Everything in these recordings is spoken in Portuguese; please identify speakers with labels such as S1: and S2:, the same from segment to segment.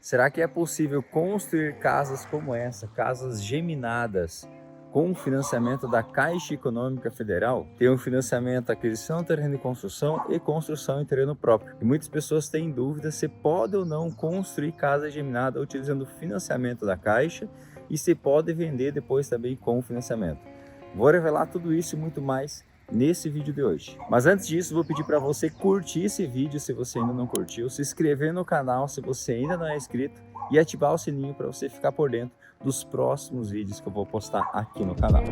S1: Será que é possível construir casas como essa, casas geminadas, com financiamento da Caixa Econômica Federal? Tem um financiamento, aquisição de terreno de construção e construção em terreno próprio. E muitas pessoas têm dúvida se pode ou não construir casa geminada utilizando o financiamento da Caixa e se pode vender depois também com o financiamento. Vou revelar tudo isso e muito mais nesse vídeo de hoje. Mas antes disso, vou pedir para você curtir esse vídeo se você ainda não curtiu, se inscrever no canal se você ainda não é inscrito e ativar o sininho para você ficar por dentro dos próximos vídeos que eu vou postar aqui no canal.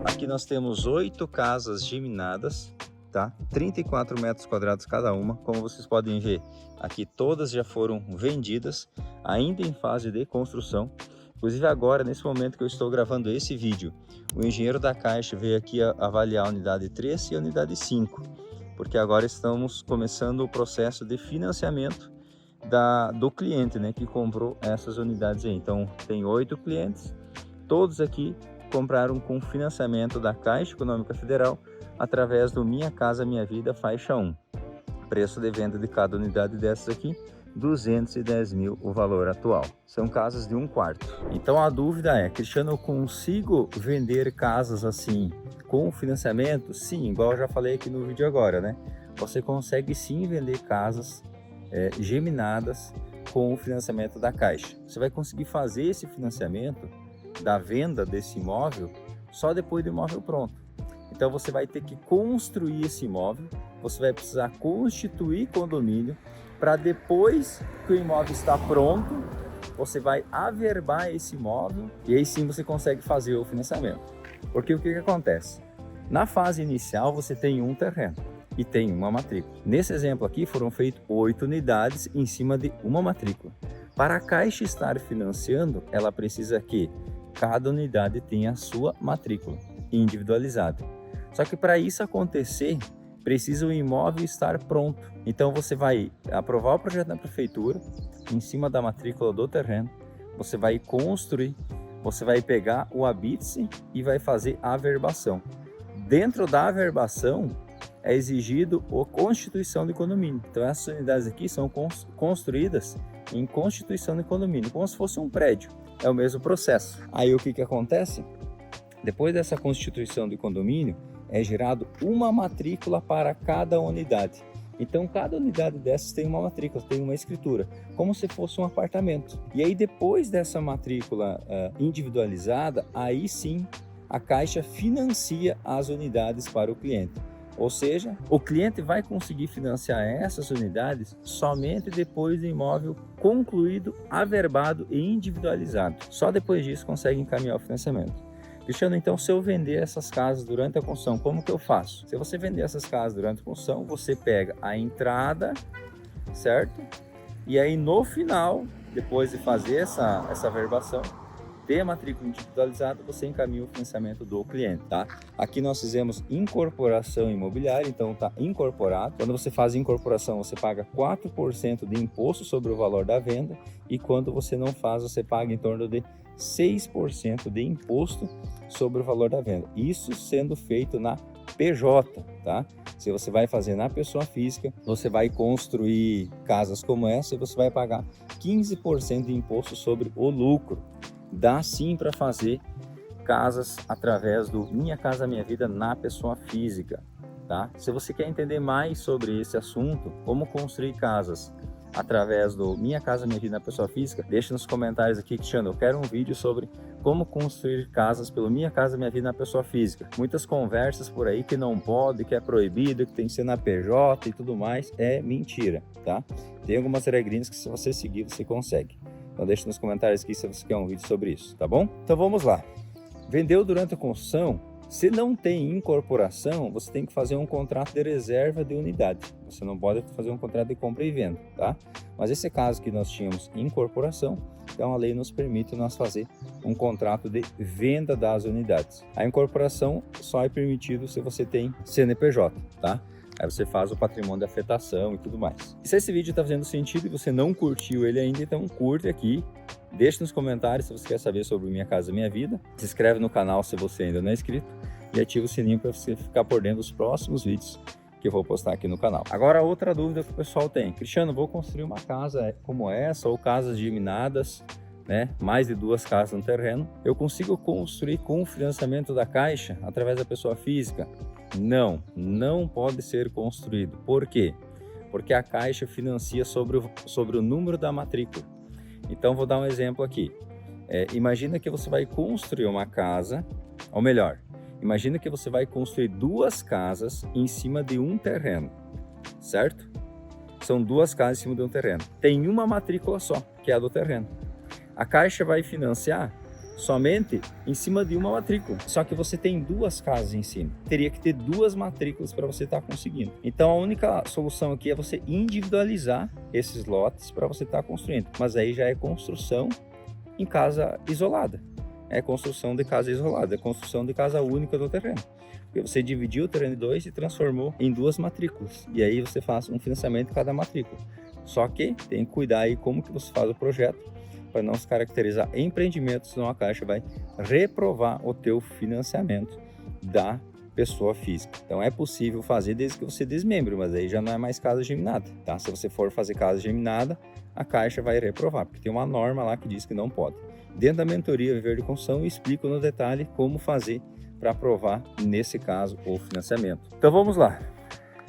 S1: Aqui nós temos 8 casas geminadas, tá? 34 metros quadrados cada uma. Como vocês podem ver, aqui todas já foram vendidas, ainda em fase de construção. Inclusive agora, nesse momento que eu estou gravando esse vídeo, o engenheiro da Caixa veio aqui avaliar a unidade 3 e a unidade 5, porque agora estamos começando o processo de financiamento do cliente, né, que comprou essas unidades aí. Então tem 8 clientes, todos aqui compraram com financiamento da Caixa Econômica Federal através do Minha Casa Minha Vida faixa 1. Preço de venda de cada unidade dessas aqui, 210 mil o valor atual. São casas de 1 quarto. Então a dúvida é, Cristiano, eu consigo vender casas assim com financiamento? Sim, igual eu já falei aqui no vídeo agora, né? Você consegue sim vender casas geminadas com o financiamento da Caixa. Você vai conseguir fazer esse financiamento da venda desse imóvel só depois do imóvel pronto. Então você vai ter que construir esse imóvel, você vai precisar constituir condomínio, para depois que o imóvel está pronto, você vai averbar esse imóvel e aí sim você consegue fazer o financiamento. Porque o que acontece? Na fase inicial você tem um terreno e tem uma matrícula. Nesse exemplo aqui foram feitas 8 unidades em cima de uma matrícula. Para a Caixa estar financiando, ela precisa que cada unidade tenha a sua matrícula individualizada. Só que para isso acontecer, precisa o imóvel estar pronto. Então você vai aprovar o projeto na prefeitura, em cima da matrícula do terreno, você vai construir, você vai pegar o habite-se e vai fazer a averbação. Dentro da averbação é exigido a constituição de condomínio. Então essas unidades aqui são construídas em constituição de condomínio, como se fosse um prédio. É o mesmo processo. Aí o que acontece? Depois dessa constituição de condomínio, é gerado uma matrícula para cada unidade. Então cada unidade dessas tem uma matrícula, tem uma escritura, como se fosse um apartamento. E aí depois dessa matrícula individualizada, aí sim a Caixa financia as unidades para o cliente. Ou seja, o cliente vai conseguir financiar essas unidades somente depois do imóvel concluído, averbado e individualizado. Só depois disso consegue encaminhar o financiamento. Cristiano, então se eu vender essas casas durante a construção, como que eu faço? Se você vender essas casas durante a construção, você pega a entrada, certo? E aí no final, depois de fazer essa averbação, ter a matrícula individualizada, você encaminha o financiamento do cliente, tá? Aqui nós fizemos incorporação imobiliária, então tá incorporado. Quando você faz incorporação, você paga 4% de imposto sobre o valor da venda e quando você não faz, você paga em torno de 6% de imposto sobre o valor da venda. Isso sendo feito na PJ, tá? Se você vai fazer na pessoa física, você vai construir casas como essa e você vai pagar 15% de imposto sobre o lucro. Dá sim para fazer casas através do Minha Casa Minha Vida na pessoa física, tá? Se você quer entender mais sobre esse assunto, como construir casas através do Minha Casa Minha Vida na pessoa física, deixa nos comentários aqui, Cristiano, eu quero um vídeo sobre como construir casas pelo Minha Casa Minha Vida na pessoa física. Muitas conversas por aí que não pode, que é proibido, que tem que ser na PJ e tudo mais, é mentira, tá? Tem algumas regrinhas que se você seguir, você consegue. Então deixa nos comentários aqui se você quer um vídeo sobre isso, tá bom? Então vamos lá. Vendeu durante a construção, se não tem incorporação, você tem que fazer um contrato de reserva de unidade. Você não pode fazer um contrato de compra e venda, tá? Mas esse caso que nós tínhamos incorporação, então a lei nos permite nós fazer um contrato de venda das unidades. A incorporação só é permitido se você tem CNPJ, tá? Aí você faz o patrimônio de afetação e tudo mais. E se esse vídeo está fazendo sentido e você não curtiu ele ainda, então curte aqui. Deixe nos comentários se você quer saber sobre Minha Casa Minha Vida. Se inscreve no canal se você ainda não é inscrito. E ativa o sininho para você ficar por dentro dos próximos vídeos que eu vou postar aqui no canal. Agora, outra dúvida que o pessoal tem: Cristiano, vou construir uma casa como essa ou casas geminadas, né? Mais de 2 casas no terreno. Eu consigo construir com o financiamento da Caixa através da pessoa física? Não, não pode ser construído. Por quê? Porque a Caixa financia sobre o número da matrícula. Então, vou dar um exemplo aqui. Imagina que você vai construir uma casa, ou melhor, imagina que você vai construir 2 casas em cima de um terreno, certo? São 2 casas em cima de um terreno. Tem uma matrícula só, que é a do terreno. A Caixa vai financiar somente em cima de uma matrícula. Só que você tem 2 casas em cima. Teria que ter 2 matrículas para você estar conseguindo. Então a única solução aqui é você individualizar esses lotes para você estar construindo. Mas aí já é construção em casa isolada. É construção de casa isolada, é construção de casa única do terreno. Porque você dividiu o terreno em 2 e transformou em 2 matrículas. E aí você faz um financiamento de cada matrícula. Só que tem que cuidar aí como que você faz o projeto para não se caracterizar empreendimento, senão a Caixa vai reprovar o teu financiamento da pessoa física. Então é possível fazer desde que você desmembre, mas aí já não é mais casa geminada, tá? Se você for fazer casa geminada, a Caixa vai reprovar, porque tem uma norma lá que diz que não pode. Dentro da mentoria Viver de Construção, eu explico no detalhe como fazer para aprovar, nesse caso, o financiamento. Então vamos lá.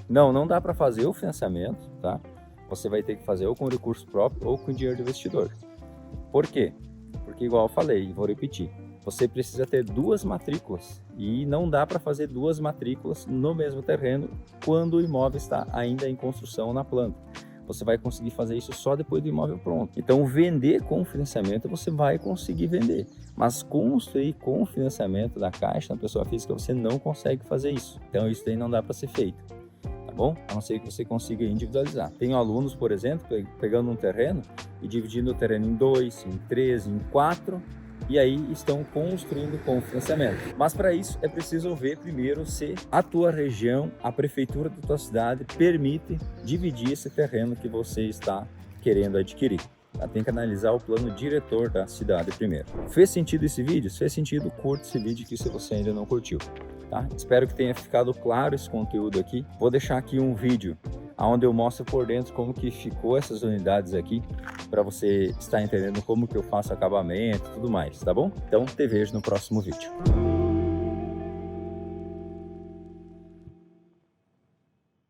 S1: Não dá para fazer o financiamento, tá? Você vai ter que fazer ou com recurso próprio ou com dinheiro do investidor. Por quê? Porque, igual eu falei, vou repetir, você precisa ter 2 matrículas e não dá para fazer 2 matrículas no mesmo terreno quando o imóvel está ainda em construção na planta. Você vai conseguir fazer isso só depois do imóvel pronto. Então, vender com financiamento você vai conseguir vender, mas construir com financiamento da Caixa na pessoa física você não consegue fazer isso. Então, isso daí não dá para ser feito. Bom, a não ser que você consiga individualizar. Tenho alunos, por exemplo, pegando um terreno e dividindo o terreno em 2, em 3, em 4, e aí estão construindo com financiamento. Mas para isso é preciso ver primeiro se a tua região, a prefeitura da tua cidade permite dividir esse terreno que você está querendo adquirir. Tem que analisar o plano diretor da cidade primeiro. Fez sentido esse vídeo? Se fez sentido, curte esse vídeo aqui se você ainda não curtiu. Tá? Espero que tenha ficado claro esse conteúdo aqui. Vou deixar aqui um vídeo onde eu mostro por dentro como que ficou essas unidades aqui, para você estar entendendo como que eu faço acabamento e tudo mais, tá bom? Então te vejo no próximo vídeo.